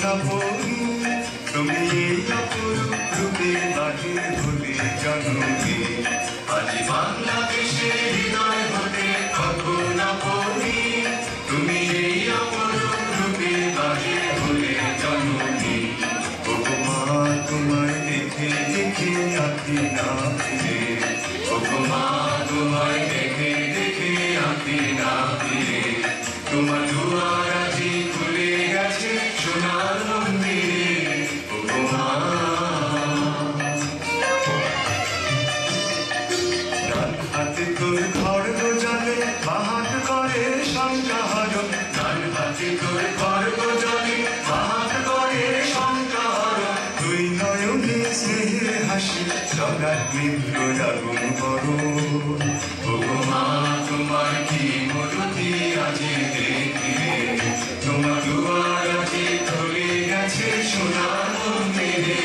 আপনি তুমি এই অপরূপ রূপে বাহির হলে জননী আজ বাংলাদেশের হৃদয় হতে কখন আপনি তুমি এই অপরূপ রূপে বাহির হলে জননী ওগো মা তোমায় দেখে দেখে আঁখি না ফিরে ওগো মা তোমায় দেখে দেখে আঁখি না ফিরে তোমার দুয়ার আজি খুলে গেছে সোনার মন্দিরে ওগো মা ডান হাতে তোর খড়গ জলে বাহাত করে সংকার ডান হাতে তোর খড়গ জলে বাহাত করে সংকার দুই নয়নে স্নেহের হাসি জগাত নিভল আগুন করো ওগো মা তোমার কি মধুতি আজি দেখিরে তোমার দুয়ার আজি খুলে গেছে সোনার মন্দিরে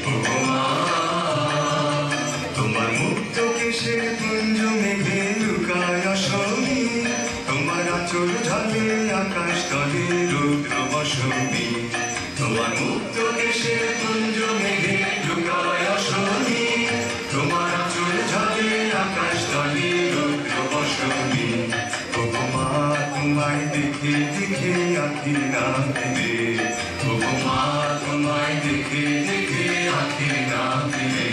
ওগো মা তোমার মুক্ত কেশের পুঞ্জ মেঘে লুকায় অসমী তোমার আঁচল ঝালে আকাশ তলে রুদ্র বসবী তোমার মুক্ত কেশের পুঞ্জ মেঘে লুকায় অসমী তোমার আঁচল ঝালে আকাশ তলে রুদ্র বসবী ওগো মা তোমায় দেখে দেখে আঁখি না ফিরে ওগো মা তোমায় দেখে দেখে আঁখি না ফিরে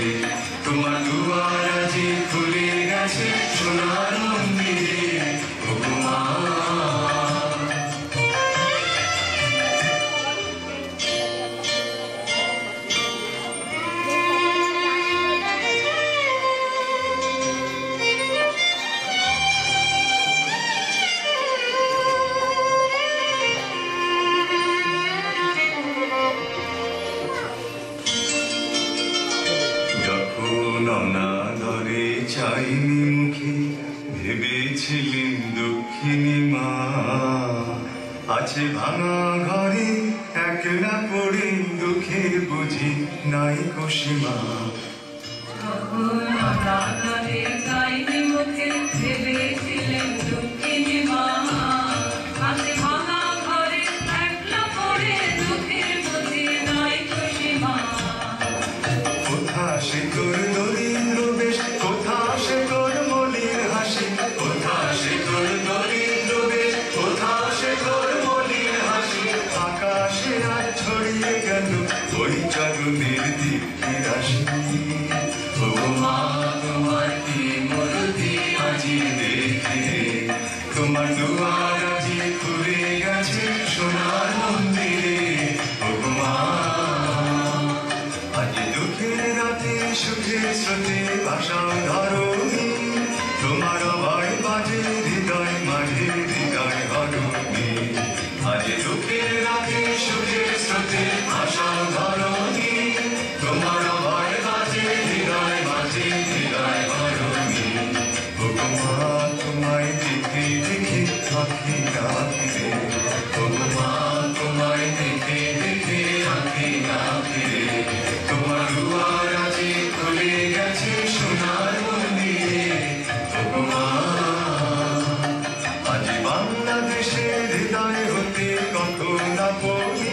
তোমার দুয়ার আজি খুলে গেছে সোনার মন্দিরে ওগো মা অনাদরে চাইনি মুখে ভেবেছিলেন দক্ষিণী মা আছে ভাঙা ঘরে একলা পড়ে দুঃখের বুঝি নাই কুসীমা অনাদরে চাইনি মুখে ভেবেছিলেন দক্ষিণী মা আছে ভাঙা ঘরে একলা পড়ে দুঃখের বুঝি নাই কুসীমা কোথা সে তোর দরিদ্র বেশ কোথা সে তোর মলির হাসি কোথা সে তোর দরিদ্র বেশ কোথা সে তোর মলির হাসি আকাশে আর ছড়িয়ে গেল ওই চরণের দীপ্তি রাশি ওগো মা তোমার কি মূর্তি আজি দেখিরে তোমার দুয়ার আজি খুলে গেছে সোনার মন্দিরে ওগো মা দুঃখের রাতে সুখের স্রোতে ভাষাও ধরণী তোমার ভয় বাজে হৃদয় মাঝে হৃদয় হরণী আজ দুঃখের রাতে সুখের স্রোতে ভাষাও ধরণী তোমার ভয় বাজে হৃদয় মাঝে হৃদয় হরণী ওগো মা তোমায় দেখে দেখে আঁখি না ফিরে ওগো মা তোমায় দেখে দেখে আঁখি না ফিরে তোমার দুয়ার আজি খুলে গেছে সোনার মন্দিরে ওগো মা আজ বাংলাদেশের হৃদয় হতে কখন আপনি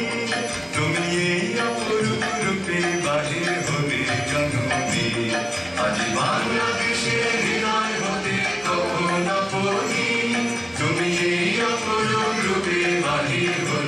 তুমি এই অপরূপ রূপে বাহির হলে জননী আজ বাংলাদেশের হৃদয় হতে কখন আপনি তুমি এই অপরূপ রূপে বাহির হলে